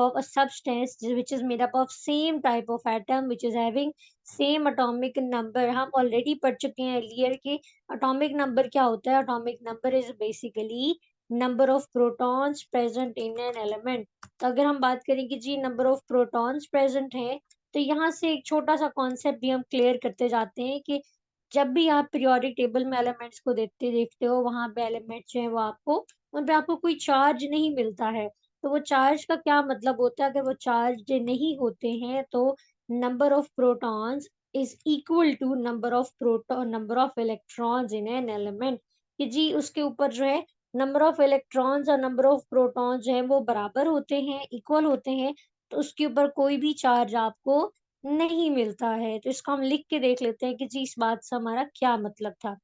of a substance which is made up of same type of atom which is having same atomic number. हम already पढ़ चुके हैं earlier कि atomic number क्या होता है. Atomic number is basically number of protons present in an element. तो अगर हम बात करें कि जी number of protons present है, तो यहाँ से एक छोटा सा कॉन्सेप्ट भी हम क्लियर करते जाते हैं कि जब भी आप पीरियोडिक टेबल में एलिमेंट्स को देखते हो, वहां पे एलिमेंट्स जो है वो आपको उन पे आपको कोई चार्ज नहीं मिलता है. तो वो चार्ज का क्या मतलब होता है? अगर वो चार्ज नहीं होते हैं तो number of protons is equal to number of electrons in an element. कि जी उसके ऊपर जो है नंबर ऑफ इलेक्ट्रॉन्स और नंबर ऑफ प्रोटॉन्स जो है वो बराबर होते हैं, इक्वल होते हैं. तो उसके ऊपर कोई भी चार्ज आपको नहीं मिलता है. तो इसको हम लिख के देख लेते हैं कि जी इस बात से हमारा क्या मतलब था.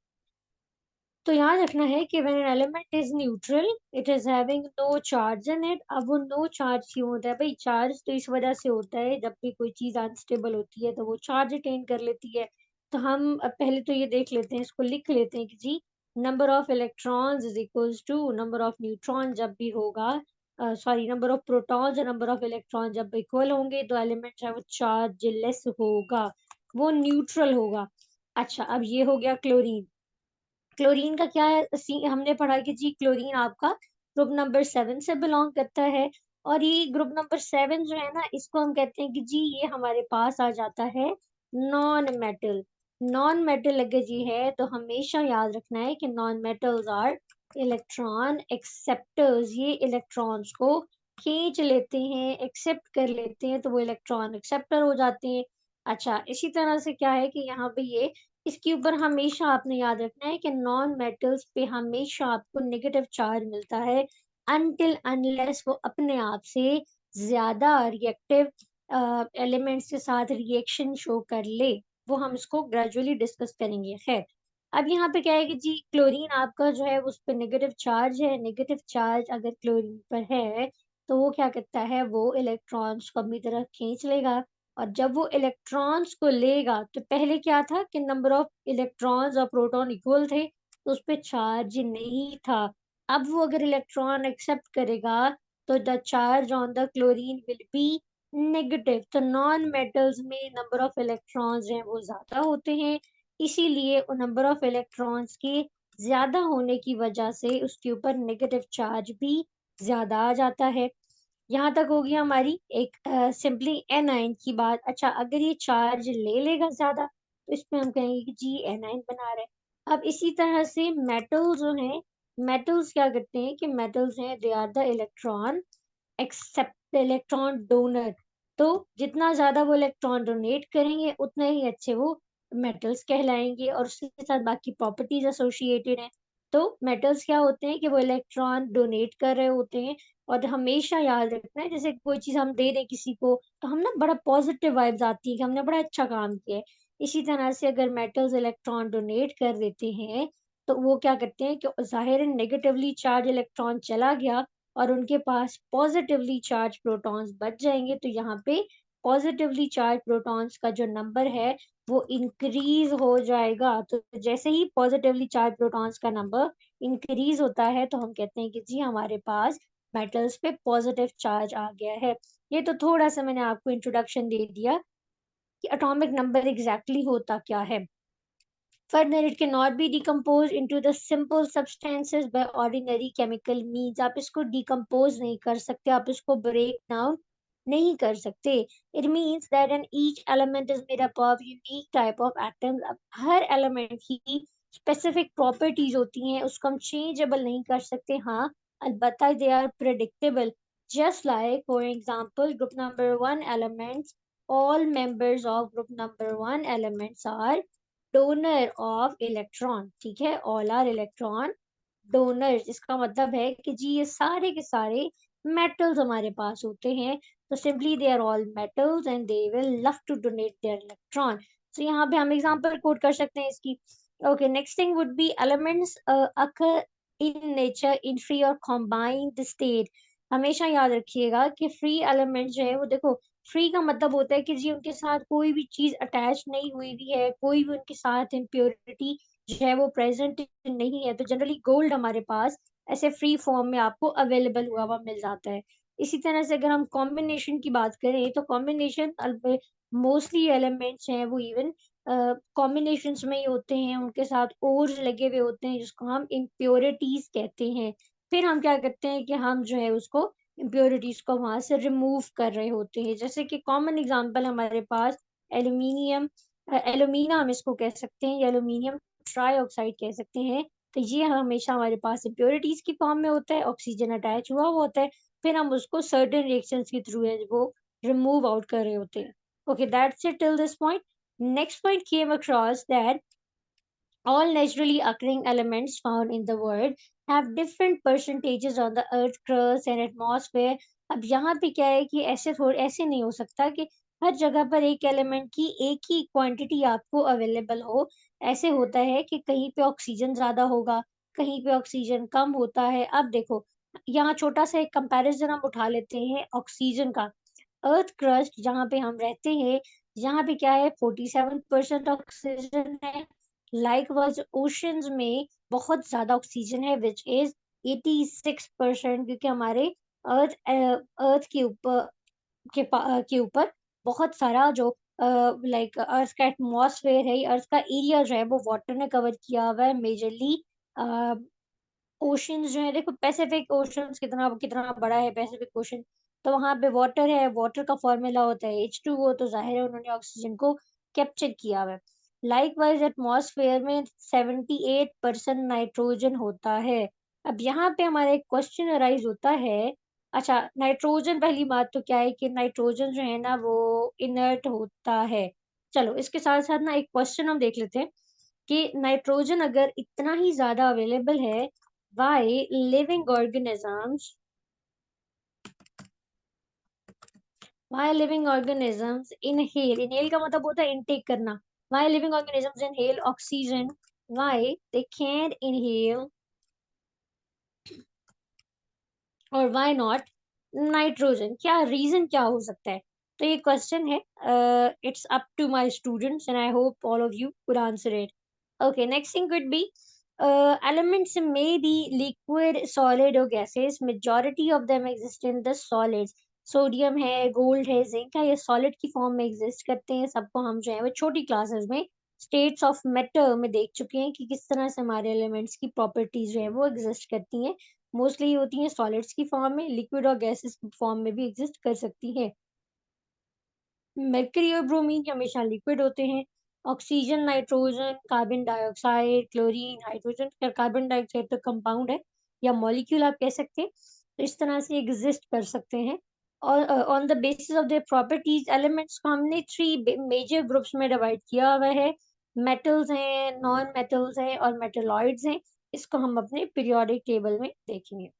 तो याद रखना है कि when an element is neutral it is having no charge in it. अब वो नो चार्ज क्यों होता है भाई? चार्ज तो इस वजह से होता है जब भी कोई चीज अनस्टेबल होती है तो वो चार्ज अटेन कर लेती है. तो हम अब पहले तो ये देख लेते हैं, इसको लिख लेते हैं कि जी number of electrons is equals to number of neutron जब भी होगा, सॉरी नंबर ऑफ प्रोटॉन्स और नंबर ऑफ इलेक्ट्रॉन जब इक्वल होंगे तो एलिमेंट है वो चार्जलेस होगा, वो न्यूट्रल होगा. अच्छा, अब ये हो गया क्लोरीन. क्लोरीन का क्या है? हमने पढ़ा कि जी क्लोरीन आपका ग्रुप नंबर 7 से बिलोंग करता है. और ये ग्रुप नंबर 7 जो है ना, इसको हम कहते हैं कि जी ये हमारे पास आ जाता है नॉन मेटल. नॉन मेटल अगर जी है तो हमेशा याद रखना है कि non metals are electron acceptors. ये इलेक्ट्रॉन्स को खींच लेते हैं, एक्सेप्ट कर लेते हैं, तो वो इलेक्ट्रॉन एक्सेप्टर हो जाते हैं. अच्छा, इसी तरह से क्या है कि यहाँ पे ये इसके ऊपर हमेशा आपने याद रखना है कि नॉन मेटल्स पे हमेशा आपको नेगेटिव चार्ज मिलता है अनटिल अनलेस वो अपने आप से ज्यादा रिएक्टिव एलिमेंट्स के साथ रिएक्शन शो कर ले. वो हम इसको ग्रेजुअली डिस्कस करेंगे. खैर, अब यहाँ पे क्या है कि जी क्लोरीन आपका जो है उस पर नेगेटिव चार्ज है. नेगेटिव चार्ज अगर क्लोरीन पर है तो वो क्या करता है? वो इलेक्ट्रॉन्स को अपनी तरफ खींच लेगा. और जब वो इलेक्ट्रॉन्स को लेगा तो पहले क्या था कि नंबर ऑफ इलेक्ट्रॉन्स और प्रोटॉन इक्वल थे तो उस पर चार्ज नहीं था. अब वो अगर इलेक्ट्रॉन एक्सेप्ट करेगा तो the charge on the chlorine will be negative. तो नॉन मेटल्स में नंबर ऑफ इलेक्ट्रॉन्स हैं वो ज्यादा होते हैं, इसीलिए नंबर ऑफ इलेक्ट्रॉन्स के ज्यादा होने की वजह से उसके ऊपर नेगेटिव चार्ज भी ज्यादा आ जाता है. यहाँ तक होगी हमारी एक सिंपली एनाइन की बात. अच्छा, अगर ये चार्ज ले लेगा ज्यादा तो इसमें हम कहेंगे कि जी एनाइन बना रहे हैं. अब इसी तरह से मेटल जो है, मेटल्स क्या करते हैं कि मेटल्स हैं they are the electron accept electron donor. तो जितना ज्यादा वो इलेक्ट्रॉन डोनेट करेंगे उतना ही अच्छे वो मेटल्स कहलाएंगे और उसके साथ बाकी प्रॉपर्टीज एसोसिएटेड हैं. तो मेटल्स क्या होते हैं कि वो इलेक्ट्रॉन डोनेट कर रहे होते हैं. और हमेशा याद रखना है जैसे कोई चीज हम दे दें किसी को तो हम ना बड़ा पॉजिटिव वाइब्स आती है कि हमने बड़ा अच्छा काम किया है. इसी तरह से अगर मेटल्स इलेक्ट्रॉन डोनेट कर देते हैं तो वो क्या करते हैं कि जाहिर है नेगेटिवली चार्ज इलेक्ट्रॉन चला गया और उनके पास पॉजिटिवली चार्ज प्रोटॉन्स बच जाएंगे. तो यहाँ पे पॉजिटिवली चार्ज प्रोटॉन्स का जो नंबर है वो इंक्रीज हो जाएगा. तो जैसे ही पॉजिटिवली चार्ज प्रोटॉन्स का नंबर इंक्रीज होता है तो हम कहते हैं कि जी हमारे पास मेटल्स पे पॉजिटिव चार्ज आ गया है. ये तो थोड़ा सा मैंने आपको इंट्रोडक्शन दे दिया कि एटॉमिक नंबर एग्जैक्टली होता क्या है. Further, it cannot be decomposed into the simple substances by ordinary chemical means. आप इसको decompose नहीं कर सकते, आप इसको break down नहीं कर सकते. It means that an each element is made up of unique type of atoms. अब हर element की specific properties होती हैं, उसको हम changeable नहीं कर सकते. हाँ, अलबत्ता they are predictable. Just like, for example, group number 1 elements, all members of group number 1 elements are donor of electron. ठीक है, ऑल आर इलेक्ट्रॉन डोनर्स. इसका मतलब है कि जी ये सारे के सारे मेटल्स हमारे पास होते हैं. तो simply they are all metals and they will love to donate their electron. तो यहाँ पे हम एग्जांपल कोट कर सकते हैं इसकी. Okay, next thing would be elements occur in nature in free और कॉम्बाइंड स्टेट. हमेशा याद रखिएगा कि फ्री एलिमेंट जो है वो देखो, फ्री का मतलब होता है कि जी उनके साथ कोई भी चीज अटैच नहीं हुई हुई है, कोई भी उनके साथ इम्प्योरिटी जो है वो प्रेजेंट नहीं है. तो जनरली गोल्ड हमारे पास ऐसे फ्री फॉर्म में आपको अवेलेबल हुआ हुआ मिल जाता है. इसी तरह से अगर हम कॉम्बिनेशन की बात करें तो कॉम्बिनेशन मोस्टली एलिमेंट्स हैं वो इवन कॉम्बिनेशंस में ही होते हैं, उनके साथ ओर्स लगे हुए होते हैं जिसको हम इम्प्योरिटीज कहते हैं। फिर हम क्या करते हैं कि हम जो है उसको इम्प्योरिटीज को वहां से रिमूव कर रहे होते हैं। जैसे कि कॉमन एग्जांपल हमारे पास एल्यूमिनियम, एल्यूमिना हम इसको कह सकते हैं, या एल्यूमिनियम ट्राईऑक्साइड कह सकते हैं। तो ये हमेशा हमारे पास इम्प्योरिटीज की फॉर्म में होता है, ऑक्सीजन अटैच हुआ हुआ होता है। फिर हम उसको सर्टेन रिएक्शंस के थ्रू है वो रिमूव आउट कर रहे होते हैं। Okay, that's it till this point. Next point came across that all naturally occurring elements found in the world have different percentages on the earth crust and atmosphere। अब यहाँ पे क्या है कि ऐसे नहीं हो सकता कि हर जगह पर एक एलिमेंट की एक ही क्वांटिटी आपको अवेलेबल हो। ऐसे होता है कि कहीं पे ऑक्सीजन ज्यादा होगा, कहीं पे ऑक्सीजन कम होता है। अब देखो, यहाँ छोटा सा एक कंपैरिजन हम उठा लेते हैं ऑक्सीजन का। अर्थ क्रस्ट जहाँ पे हम रहते हैं, यहाँ पे क्या है 47% ऑक्सीजन है। लाइकवाइज ओशंस में बहुत ज्यादा ऑक्सीजन है विच इज 86%, क्योंकि हमारे अर्थ अर्थ के ऊपर बहुत सारा जो लाइक अर्थ का एटमॉस्फेयर है, अर्थ का एरिया जो है वो वाटर ने कवर किया हुआ है मेजरली। ओशंस जो है, देखो पैसिफिक ओशंस कितना कितना बड़ा है पैसिफिक ओशन, तो वहां पे वाटर है, वाटर का फॉर्मूला होता है H2O, तो जाहिर है उन्होंने ऑक्सीजन को कैप्चर किया हुआ है। लाइकवाइज एटमॉस्फेयर में 78% नाइट्रोजन होता है। अब यहाँ पे हमारा एक क्वेश्चन अराइज होता है। अच्छा, नाइट्रोजन, पहली बात तो क्या है कि नाइट्रोजन जो है ना वो इनर्ट होता है। चलो इसके साथ साथ ना एक क्वेश्चन हम देख लेते हैं कि नाइट्रोजन अगर इतना ही ज्यादा अवेलेबल है, why living organisms why living organisms inhale का मतलब होता है इनटेक करना। why living organisms inhale oxygen, why they can't inhale, और why not नाइट्रोजन, क्या रीजन क्या हो सकता है? तो ये क्वेश्चन है, it's up to my students and I hope all of you could answer it. Okay, next thing could be elements may be liquid, solid or gases, majority of them exist in the solids। Sodium है, gold है, zinc है, ये solid की form में exist करते हैं। सबको हम जो है वो छोटी क्लासेस में स्टेट्स ऑफ मैटर में देख चुके हैं कि किस तरह से हमारे एलिमेंट्स की प्रॉपर्टीज जो है वो एग्जिस्ट करती हैं। मोस्टली होती हैं सॉलिड्स की फॉर्म में, लिक्विड और गैसेस की फॉर्म में भी एग्जिस्ट कर सकती है। मरकरी और ब्रोमीन हमेशा लिक्विड होते हैं। Oxygen, nitrogen, carbon dioxide, chlorine, hydrogen, carbon dioxide तो कंपाउंड है या मॉलिक्यूल आप कह सकते हैं, तो इस तरह से एग्जिस्ट कर सकते हैं। और on the basis of their properties elements को हमने थ्री मेजर ग्रुप्स में डिवाइड किया हुआ है। मेटल्स हैं, नॉन मेटल्स हैं और मेटलॉइड्स हैं। इसको हम अपने पीरियोडिक टेबल में देखेंगे।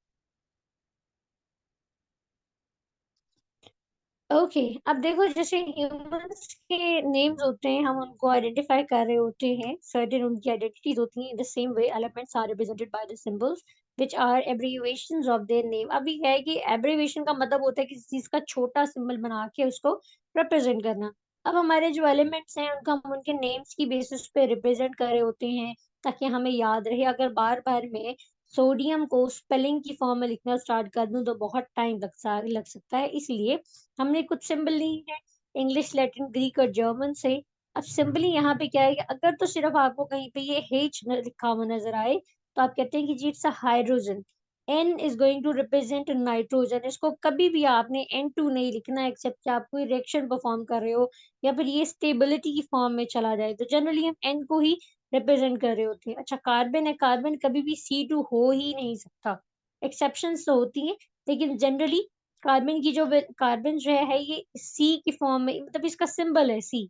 ओके, अब देखो जैसे ह्यूमंस के नेम्स होते हैं, हम उनको आइडेंटिफाई कर रहे होते हैं, सर्टेन उनकी आइडेंटिटीज होती हैं। In the same way elements are represented by the symbols which are abbreviations of their name. अभी क्या है कि एब्रिविएशन का मतलब होता है किसी चीज का छोटा सिंबल बना के उसको रिप्रेजेंट करना। अब हमारे जो एलिमेंट्स हैं उनका हम उनके नेम्स की बेसिस पे रिप्रेजेंट कर रहे होते हैं ताकि हमें याद रहे। अगर बार बार में सोडियम को स्पेलिंग की फॉर्म में लिखना स्टार्ट कर दूं तो बहुत टाइम लग सकता है, इसलिए हमने कुछ सिंबल ली है इंग्लिश, लैटिन, ग्रीक और जर्मन से। अब सिंपली यहाँ पे क्या है कि अगर तो सिर्फ आपको कहीं पे ये H लिखा हुआ नजर आए तो आप कहते हैं कि जी it's a hydrogen. N is going to represent nitrogen. इसको कभी भी आपने N2 नहीं लिखना एक्सेप्ट कि आप कोई रिएक्शन परफॉर्म कर रहे हो या फिर ये स्टेबिलिटी की फॉर्म में चला जाए, तो जनरली हम N को ही रिप्रेजेंट कर रहे होते हैं। अच्छा, कार्बन है, कार्बन कभी भी C2 हो ही नहीं सकता। एक्सेप्शंस तो होती हैं लेकिन जनरली कार्बन जो है ये सी की फॉर्म में, मतलब इसका सिंबल है C.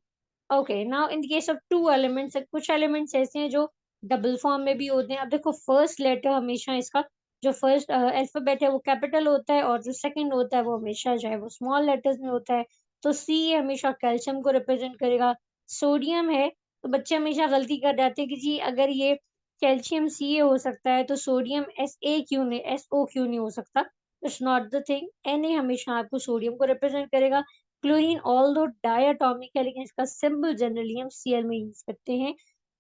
Okay, now in case of two elements, कुछ एलिमेंट्स ऐसे हैं जो डबल फॉर्म में भी होते हैं। अब देखो फर्स्ट लेटर हमेशा इसका, जो फर्स्ट अल्फाबेट है वो कैपिटल होता है और जो सेकंड होता है वो हमेशा जो है वो स्मॉल लेटर्स में होता है। तो सी हमेशा कैल्शियम को रिप्रेजेंट करेगा। सोडियम है, तो बच्चे हमेशा गलती कर जाते हैं कि जी अगर ये कैल्शियम सी हो सकता है तो सोडियम SO क्यों नहीं हो सकता। It's not the thing. Na हमेशा आपको सोडियम को रिप्रेजेंट करेगा। क्लोरीन ऑल दो डायटोमिक है लेकिन इसका सिंबल जनरली हम Cl में यूज करते हैं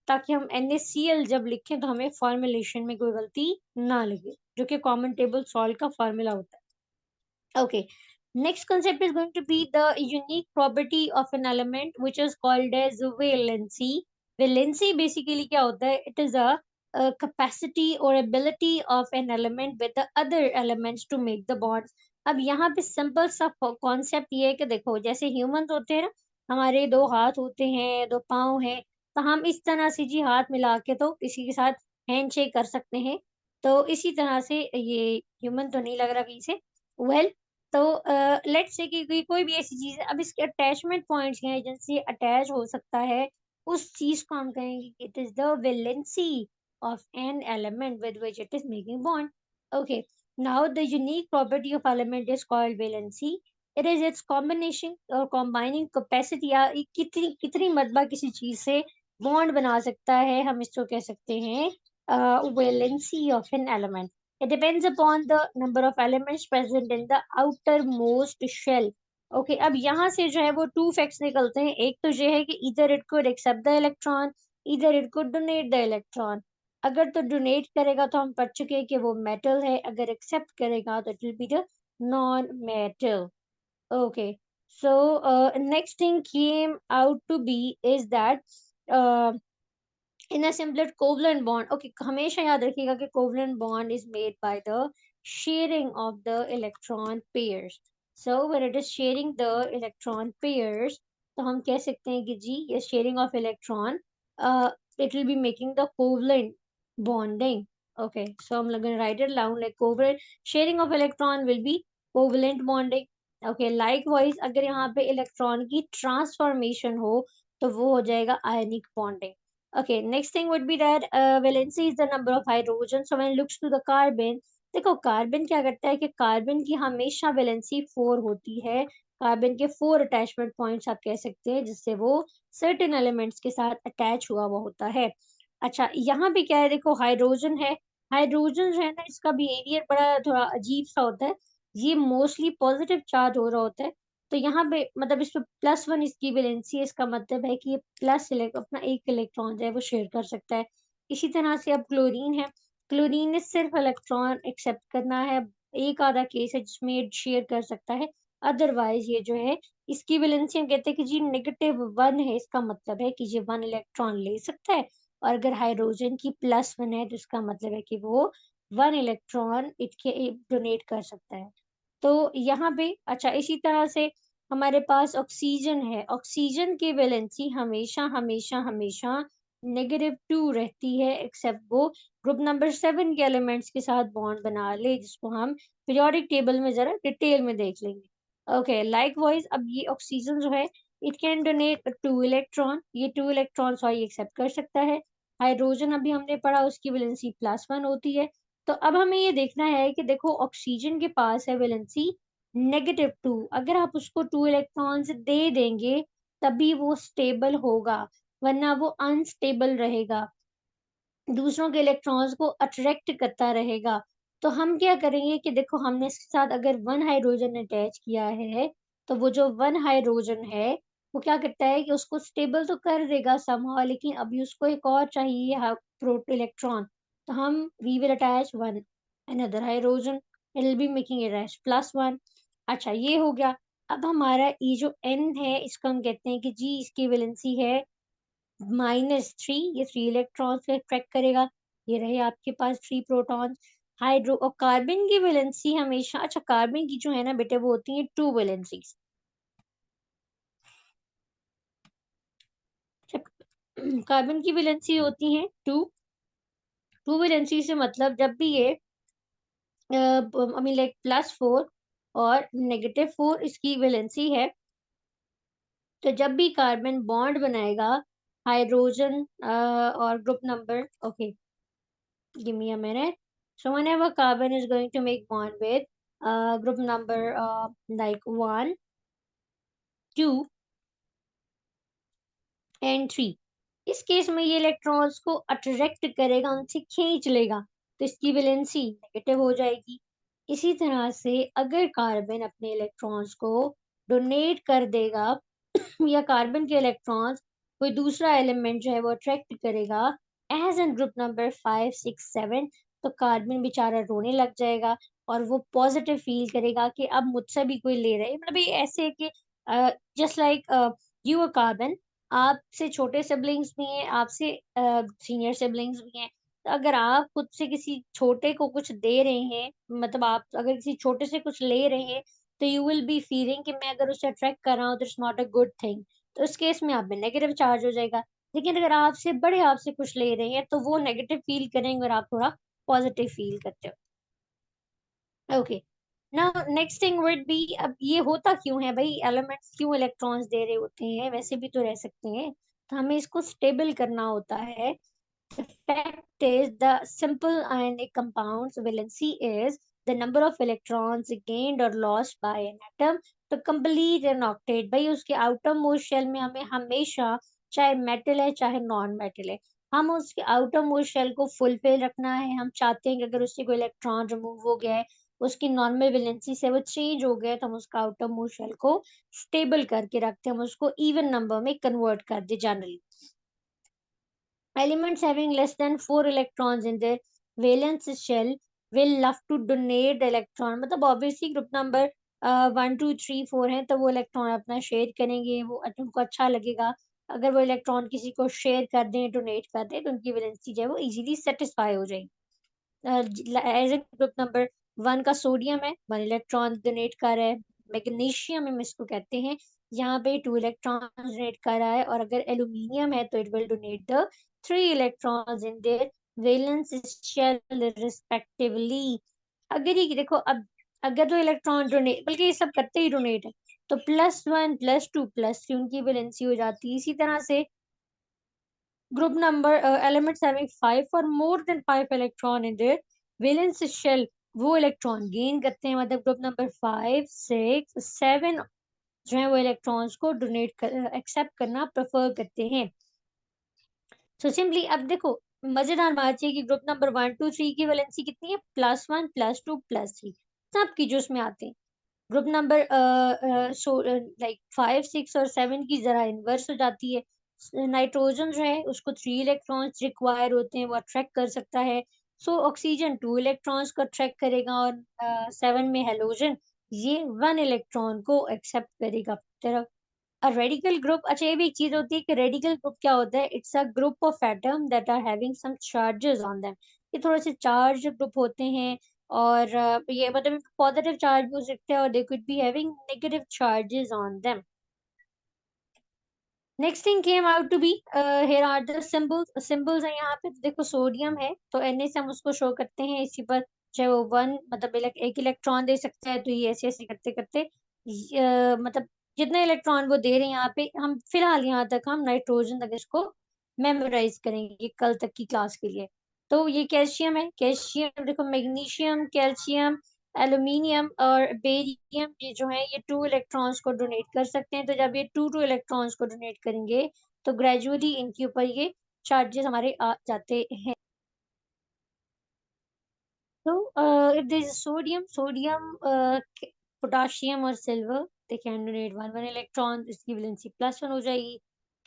ताकि हम NaCl जब लिखें तो हमें फॉर्मुलेशन में कोई गलती ना लगे, जो कि कॉमन टेबल सॉल्ट का फॉर्मूला होता है। Okay. Next concept is going to be the unique property of an element which is called as valency. Valency basically क्या होता है? It is a capacity or ability of an element with the other elements to make the bonds. अब यहाँ पे simple सा concept ये है कि देखो जैसे ह्यूमंस होते हैं ना, हमारे दो हाथ होते हैं, दो पाँव हैं, तो हम इस तरह से जी हाथ मिला के तो किसी के साथ हैंड शेक कर सकते हैं। तो इसी तरह से ये ह्यूमन तो नहीं लग रहा कहीं से। वेल, तो लेट्स से कि कोई भी ऐसी चीज़ है, अब इसके अटैचमेंट पॉइंट्स हैं जिनसे ये अटैच हो सकता है, उस चीज़ को हम कहेंगे कि it is the valency of an element with which it is making bond. Okay, now the unique property of element is called valency. It is it's combination और कंबाइनिंग कैपेसिटी, या ये कितनी कितनी मर्तबा किसी चीज़ से बॉन्ड बना सकता है, हम इसको कह सकते हैं valency of an element. It depends upon the number of elements present in the outermost shell. Okay, अब यहाँ से जो है वो टू फैक्ट्स निकलते हैं। एक तो ये है कि either it could accept the electron, either it could donate the electron. अगर तो डोनेट करेगा तो हम पढ़ चुके हैं कि वो मेटल है, अगर एक्सेप्ट करेगा तो it will be the non metal. Okay, so next thing came out to be is that uh, in a simpler covalent bond. Okay, हमेशा याद रखिएगा कि covalent bond is made by the sharing of the electron pairs. So when it is sharing the electron pairs, तो हम कह सकते हैं कि जी ये sharing of electron, it will be making the covalent bonding. Okay, so I'm going to write it down like covalent sharing of electron will be covalent bonding. Okay, likewise अगर यहाँ पे electron की transformation हो तो वो हो जाएगा ionic bonding. Okay, next thing would be that valency is the number of hydrogen. So when it looks to the carbon, देखो कार्बन क्या करता है कि कार्बन की हमेशा वैलेंसी 4 होती है। कार्बन के 4 अटैचमेंट पॉइंट्स आप कह सकते हैं जिससे वो सर्टेन एलिमेंट्स के साथ अटैच हुआ हुआ होता है। अच्छा, यहाँ पे क्या है, देखो हाइड्रोजन है। हाइड्रोजन जो है ना, इसका बिहेवियर बड़ा थोड़ा अजीब सा होता है। ये मोस्टली पॉजिटिव चार्ज हो रहा होता है। तो यहाँ पे मतलब इस पे +1 इसकी वैलेंसी है, इसका मतलब है कि ये अपना एक इलेक्ट्रॉन जो है वो शेयर कर सकता है। इसी तरह से अब क्लोरीन है। क्लोरीन ने सिर्फ इलेक्ट्रॉन एक्सेप्ट करना है। एक आधा केस है जिसमें ये शेयर कर सकता है, अदरवाइज ये जो है इसकी वैलेंसी हम कहते हैं कि जी -1 है। इसका मतलब है कि ये 1 इलेक्ट्रॉन ले सकता है, और अगर हाइड्रोजन की +1 है तो इसका मतलब है कि वो 1 इलेक्ट्रॉन इसके डोनेट कर सकता है। तो यहाँ पे अच्छा, इसी तरह से हमारे पास ऑक्सीजन है। ऑक्सीजन की वैलेंसी हमेशा हमेशा हमेशा -2 रहती है, एक्सेप्ट वो ग्रुप नंबर 7 के एलिमेंट्स के साथ बॉन्ड बना ले, जिसको हम पीरियोडिक टेबल में जरा डिटेल में देख लेंगे। ओके, लाइकवाइज अब ये ऑक्सीजन जो है इट कैन डोनेट 2 इलेक्ट्रॉन। ये 2 इलेक्ट्रॉन सॉरी एक्सेप्ट कर सकता है। हाइड्रोजन अभी हमने पढ़ा, उसकी वैलेंसी +1 होती है। तो अब हमें ये देखना है कि देखो ऑक्सीजन के पास है वैलेंसी -2। अगर आप उसको 2 इलेक्ट्रॉन्स दे देंगे तभी वो स्टेबल होगा, वरना वो अनस्टेबल रहेगा, दूसरों के इलेक्ट्रॉन्स को अट्रैक्ट करता रहेगा। तो हम क्या करेंगे कि देखो हमने इसके साथ अगर 1 हाइड्रोजन अटैच किया है, तो वो जो 1 हाइड्रोजन है, वो क्या करता है कि उसको स्टेबल तो कर देगा समहाउ, लेकिन अभी उसको एक और चाहिए प्रोट इलेक्ट्रॉन। तो हम we will attach 1 another hydrogen, it will be making it as +1। अच्छा, ये हो गया। अब हमारा ये जो N है, इसको हम कहते हैं कि जी इसकी वैलेंसी है -3। ये 3 इलेक्ट्रॉन्स को अट्रैक्ट करेगा। ये रहे आपके पास 3 प्रोटॉन्स। हाइड्रो और कार्बन की वैलेंसी हमेशा, अच्छा कार्बन की जो है ना बेटे वो होती है 2 वैलेंसीज़। कार्बन की वैलेंसी होती है 2 वैलेंसी से मतलब जब भी ये आई मीन लाइक +4 और -4 इसकी वैलेंसी है, तो जब भी कार्बन बॉन्ड बनाएगा हाइड्रोजन और group number, okay, give me a minute. So whenever carbon is going to make bond with group number like 1, 2 and 3, इस केस में ये इलेक्ट्रॉन्स को अट्रैक्ट करेगा, उनसे खींच लेगा, तो इसकी वैलेंसी नेगेटिव हो जाएगी। इसी तरह से अगर कार्बन अपने इलेक्ट्रॉन्स को डोनेट कर देगा या कार्बन के इलेक्ट्रॉन्स कोई दूसरा एलिमेंट जो है वो अट्रैक्ट करेगा एज एन ग्रुप नंबर 5, 6, 7, तो कार्बन बेचारा रोने लग जाएगा। और वो पॉजिटिव फील करेगा कि अब मुझसे भी कोई ले रहा है। मतलब ये ऐसे है कि just like you a carbon, आपसे छोटे सिबलिंग्स भी हैं, आपसे सीनियर सिबलिंग्स भी हैं। तो अगर आप खुद से किसी छोटे को कुछ दे रहे हैं, मतलब आप अगर किसी छोटे से कुछ ले रहे हैं, तो यू विल बी फीलिंग कि मैं अगर उसे अट्रैक्ट कर रहा हूँ, तो it's not a good thing. तो उस केस में आप में नेगेटिव चार्ज हो जाएगा। लेकिन अगर आपसे बड़े आपसे कुछ ले रहे हैं, तो वो नेगेटिव फील करेंगे और आप थोड़ा पॉजिटिव फील करते हो। Okay, now next thing would be, अब ये होता क्यों है भाई, एलिमेंट्स क्यों इलेक्ट्रॉन्स दे रहे होते हैं, वैसे भी तो रह सकते हैं। तो हमें इसको स्टेबल करना होता है। The fact is, the simple ionic compound's valency is the number of electrons gained or lost by an atom to complete an octet। भाई उसके आउटर मोस्ट शेल में हमें हमेशा, चाहे मेटल है चाहे नॉन मेटल है, हम उसके आउटर मोस्ट शेल को फुलफिल रखना है। हम चाहते हैं कि अगर उससे कोई इलेक्ट्रॉन रिमूव हो गया है, उसकी नॉर्मल वैलेंसी से वो चेंज हो गया है, तो हम उसका आउटर मोस्ट शेल को स्टेबल करके रखते हैं, हम उसको इवन नंबर में कन्वर्ट कर they generally. Elements having less than 4 electrons in their valence shell will love to donate the electron। मतलब ऑब्वियसली ग्रुप नंबर 1 2 3 4 है, तो वो इलेक्ट्रॉन अपना शेयर करेंगे, वो उनको अच्छा लगेगा। अगर वो इलेक्ट्रॉन किसी को शेयर कर दें, डोनेट कर दें, तो उनकी वैलेंसी जो है वो इजीली सेटिस्फाई हो जाएगी। एज ए ग्रुप नंबर 1 का सोडियम है, 1 इलेक्ट्रॉन डोनेट कर रहा है। मैग्नीशियम हम इसको कहते हैं, यहाँ पे 2 इलेक्ट्रॉन डोनेट कर रहा है। और अगर एल्यूमिनियम है, तो it will donate the 3 electrons in their valence shell respectively. अगर ये देखो, अब अगर तो इलेक्ट्रॉन डोनेट, बल्कि ये सब करते ही डोनेट है, तो +1 +2 +3 उनकी वैलेंसी हो जाती है। इसी तरह से group number elements having 5 or more than 5 electron in their valence shell, वो इलेक्ट्रॉन गेन करते हैं। मतलब ग्रुप नंबर 5 6 7 जो है वो इलेक्ट्रॉन्स को डोनेट कर एक्सेप्ट करना प्रेफर करते हैं। सो सिंपली अब देखो, मजेदार बात ये कि ग्रुप नंबर 1 2 3 की वैलेंसी कितनी है, +1 +2 +3, सबकी जो उसमें आते हैं। ग्रुप नंबर लाइक 5 6 और 7 की जरा इन्वर्स हो जाती है। नाइट्रोजन जो है उसको 3 इलेक्ट्रॉन्स रिक्वायर होते हैं, वो अट्रैक्ट कर सकता है। सो ऑक्सीजन 2 इलेक्ट्रॉन्स को अट्रैक्ट करेगा, और 7 में हेलोजन ये 1 इलेक्ट्रॉन को एक्सेप्ट करेगा। तरह रेडिकल ग्रुप, अच्छा ये भी एक चीज होती है कि रेडिकल ग्रुप क्या होता है, it's a group of atom that are having some charges on them. ये थोड़े से चार्ज ग्रुप होते हैं, और ये मतलब पॉजिटिव चार्ज भी हो सकते हैं, और they could be having negative charges on them. Next thing came out to be, here are the symbols है यहाँ पे। तो देखो सोडियम है, तो Na से हम उसको शो करते हैं इसी पर, चाहे वो 1 मतलब एक इलेक्ट्रॉन दे सकता है, तो ये ऐसे ऐसे करते करते मतलब जितने इलेक्ट्रॉन वो दे रहे हैं यहाँ पे, हम फिलहाल यहाँ तक हम नाइट्रोजन तक इसको मेमोराइज करेंगे कल तक की क्लास के लिए। तो ये कैल्शियम है, कैल्शियम देखो, मैग्नीशियम, कैल्शियम, एल्यूमिनियम और बेरियम, ये जो है ये 2 इलेक्ट्रॉन्स को डोनेट कर सकते हैं। तो जब ये टू इलेक्ट्रॉन्स को डोनेट करेंगे, तो ग्रेजुअली इनके ऊपर ये चार्जेस हमारे आ जाते हैं। तो if there is sodium, potassium और silver, they can donate 1 1 electron, इसकी वैलेंसी +1 हो जाएगी।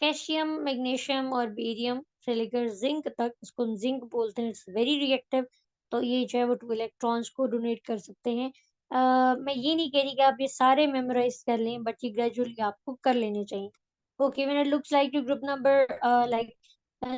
कैल्शियम, मैग्नीशियम और बेरियम से लेकर जिंक तक, इसको जिंक बोलते हैं, इट्स वेरी रिएक्टिव, तो ये जो है वो 2 इलेक्ट्रॉन्स को डोनेट कर सकते हैं। मैं ये नहीं कह रही कि आप ये सारे मेमोराइज कर लें, बट ये ग्रेजुअली आपको कर लेने चाहिए। Okay, when it looks like to group number like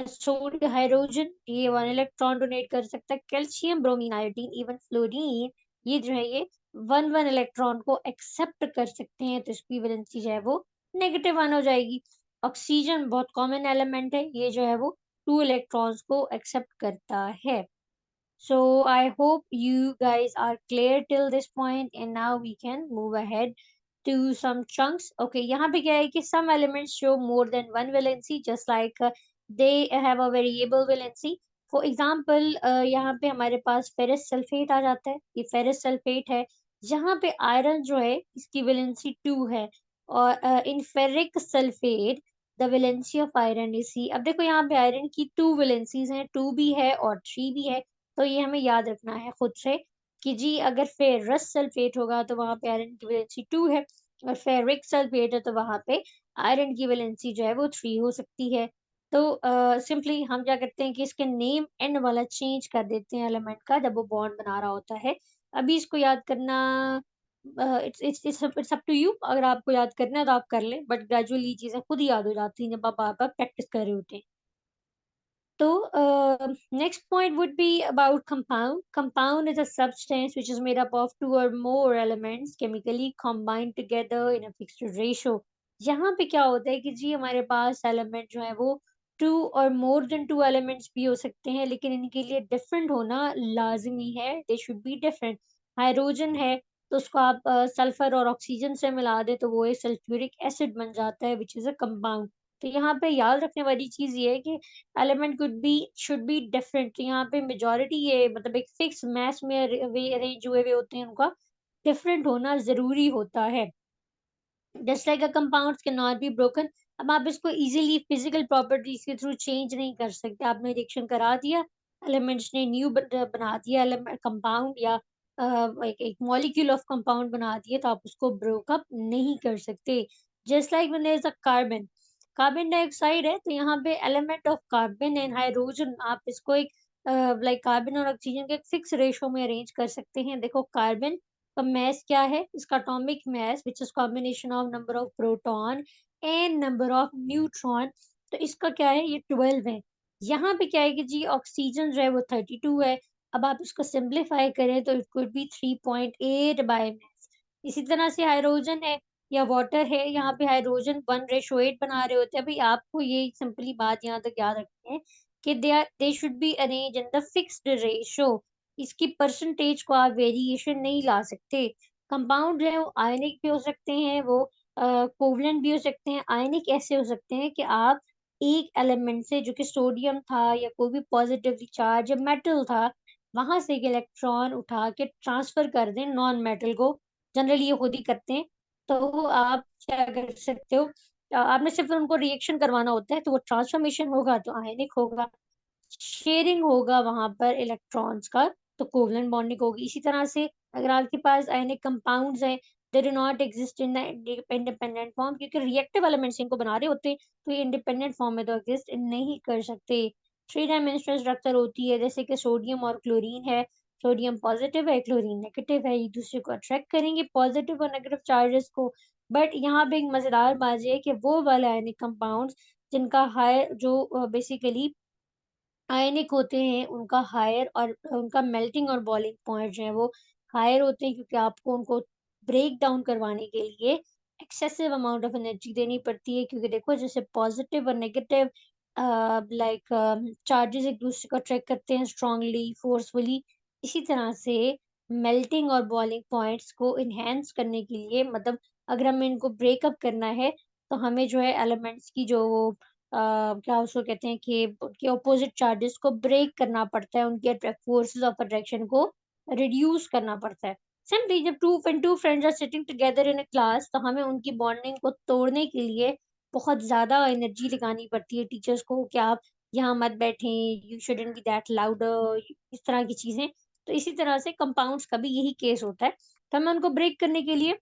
sodium hydrogen, ये 1 इलेक्ट्रॉन डोनेट कर सकता है। Calcium, bromine, iodine, even fluorine, ये जो है ये 1 1 इलेक्ट्रॉन को एक्सेप्ट कर सकते हैं, तो इसकी वैलेंसी जो है वो -1 हो जाएगी। ऑक्सीजन बहुत कॉमन एलिमेंट है, ये जो है वो 2 इलेक्ट्रॉन्स को एक्सेप्ट करता है। So I hope you guys are clear till this point, and now we can move ahead to some chunks. Okay, यहाँ पे क्या है कि some elements show more than one valency, just like they have a variable valency. For example, यहाँ पे हमारे पास ferrous sulphate आ जाता है, ये फेरस सल्फेट है। यहाँ पे आयरन जो है इसकी वैलेंसी 2 है, और in ferric sulphate the valency of iron is C। अब देखो यहाँ पे आयरन की 2 वैलेंसीज हैं, 2 भी है और 3 भी है। तो ये हमें याद रखना है खुद से कि जी अगर फेरस सल्फेट होगा, तो वहां पे आयरन की वैलेंसी 2 है, और फेरिक सल्फेट है, तो वहां पे आयरन की वैलेंसी जो है वो 3 हो सकती है। तो सिंपली हम क्या करते हैं कि इसके नेम एंड वाला चेंज कर देते हैं एलिमेंट का, जब वो बॉन्ड बना रहा होता है। अभी इसको याद करना इट्स अप टू यू। अगर आपको याद करना है तो आप कर लें, बट ग्रेजुअली चीज़ें खुद ही याद हो जाती हैं जब आप बार-बार प्रैक्टिस कर रहे होते हैं। So, next point would be about compound. Compound is a substance which is made up of two or more elements chemically combined together in a fixed ratio. यहाँ पे क्या होता है कि जी हमारे पास एलिमेंट जो है वो टू और मोर देन टू एलिमेंट्स भी हो सकते हैं, लेकिन इनके लिए डिफरेंट होना लाजमी है। They should be different. Hydrogen है तो उसको आप सल्फर और ऑक्सीजन से मिला दें तो वो एक सल्फ्यूरिक एसिड बन जाता है विच इज़ अ कंपाउंड। तो यहाँ पे याद रखने वाली चीज़ ये है कि element could be should be different. यहाँ पे मेजॉरिटी ये मतलब एक फिक्स मैस में अरेंज हुए हुए होते हैं, उनका डिफरेंट होना ज़रूरी होता है। Just like a compounds can not be broken. अब आप इसको इजीली फिजिकल प्रॉपर्टीज के थ्रू चेंज नहीं कर सकते। आपने रिएक्शन करा दिया, एलिमेंट्स ने न्यू बना दिया एलिमेंट कंपाउंड या एक मॉलिक्यूल ऑफ कंपाउंड बना दिए तो आप उसको ब्रोकअप नहीं कर सकते। Just like when there is a carbon, carbon dioxide है तो यहाँ पे element of carbon and hydrogen आप इसको एक लाइक कार्बन और ऑक्सीजन के एक फिक्स रेशो में अरेंज कर सकते हैं। देखो कार्बन का मास क्या है? इसका atomic mass which is combination of number of proton and number of neutron. तो इसका क्या है? ये 12 है। यहाँ पे क्या है कि जी ऑक्सीजन जो है वो 32 है। अब आप इसको सिम्प्लीफाई करें तो it could be 3.8 by mass. इसी तरह से हाइड्रोजन है या वाटर है, यहाँ पे हाइड्रोजन 1:8 बना रहे होते हैं। भई आपको ये सिंपली बात यहाँ तक याद रखनी है कि they should be arranged in the fixed ratio. इसकी परसेंटेज को आप वेरिएशन नहीं ला सकते। कंपाउंड जो है वो आयनिक भी हो सकते हैं, वो कोवलेंट भी हो सकते हैं। आयनिक ऐसे हो सकते हैं कि आप एक एलिमेंट से जो कि सोडियम था या कोई भी पॉजिटिवली चार्ज या मेटल था, वहाँ से एक इलेक्ट्रॉन उठा के ट्रांसफर कर दें नॉन मेटल को। जनरली ये खुद ही करते हैं। तो आप क्या कर सकते हो, आपने सिर्फ़ उनको रिएक्शन करवाना होता है, तो वो ट्रांसफ़ॉर्मेशन होगा तो आयनिक होगा। शेयरिंग होगा वहाँ पर इलेक्ट्रॉन्स का, तो कोवलेंट बॉन्डिंग होगी। इसी तरह से अगर आपके पास आयनिक कंपाउंड्स हैं, they do not exist in the independent form, क्योंकि रिएक्टिव एलिमेंट्स इनको बना रहे होते हैं, तो ये इंडिपेंडेंट फॉर्म में तो एक्सिस्ट नहीं कर सकते। थ्री डायमेंशनल स्ट्रक्चर होती है, जैसे कि सोडियम और क्लोरीन है। सोडियम पॉज़िटिव है, क्लोरीन नेगेटिव है, एक-दूसरे को अट्रैक्ट करेंगे पॉज़िटिव और नेगेटिव चार्जेस को। बट यहाँ पे एक मज़ेदार बात ये है कि वो वाले आयनिक कंपाउंड्स जिनका हाई जो बेसिकली आयनिक होते हैं, उनका हायर और उनका मेल्टिंग और बॉइलिंग पॉइंट जो है वो हायर होते हैं, क्योंकि आपको उनको ब्रेक डाउन करवाने के लिए एक्सेसिव अमाउंट ऑफ एनर्जी देनी पड़ती है। क्योंकि देखो जैसे पॉजिटिव और नेगेटिव लाइक चार्जेस एक दूसरे को अट्रैक्ट करते हैं स्ट्रांगली, फोर्सफुली। इसी तरह से मेल्टिंग और बॉइलिंग पॉइंट्स को एनहांस करने के लिए मतलब अगर हमें इनको ब्रेकअप करना है, तो हमें जो है एलिमेंट्स की जो क्या उसको कहते हैं कि उनके अपोज़िट चार्जेस को ब्रेक करना पड़ता है, उनके फोर्सेस ऑफ अट्रैक्शन को रिड्यूस करना पड़ता है। सिंपली जब two friends are sitting together in a class तो हमें उनकी बॉन्डिंग को तोड़ने के लिए बहुत ज़्यादा एनर्जी लगानी पड़ती है टीचर्स को कि आप यहाँ मत बैठें, you shouldn't be that louder, इस तरह की चीज़ें। तो इसी तरह से कंपाउंड्स का भी यही केस होता है। तो हमें उनको ब्रेक करने के लिए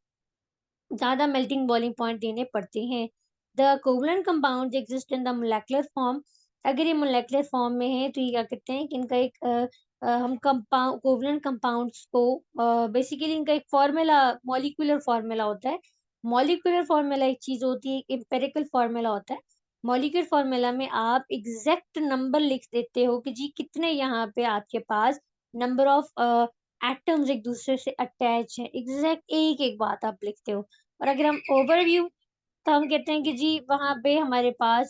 ज़्यादा मेल्टिंग बॉइलिंग पॉइंट देने पड़ते हैं। The covalent compounds exist in the molecular form. अगर ये मोलेकुलर फॉर्म में है तो ये क्या कहते हैं कि इनका एक हम कोवलेंट कंपाउंड्स को बेसिकली इनका एक फ़ॉर्मूला मॉलिक्यूलर फ़ॉर्मूला होता है। मॉलिक्यूलर फ़ॉर्मूला एक चीज़ होती है, एक एम्पिरिकल फ़ॉर्मूला होता है। मॉलिक्यूलर फ़ॉर्मूला में आप एग्ज़ैक्ट नंबर लिख देते हो कि जी कितने यहाँ पे आपके पास नंबर ऑफ एटम्स एक दूसरे से अटैच हैं। एग्ज़ैक्ट एक-एक बात आप लिखते हो। और अगर हम ओवरव्यू तो हम कहते हैं कि जी वहाँ पे हमारे पास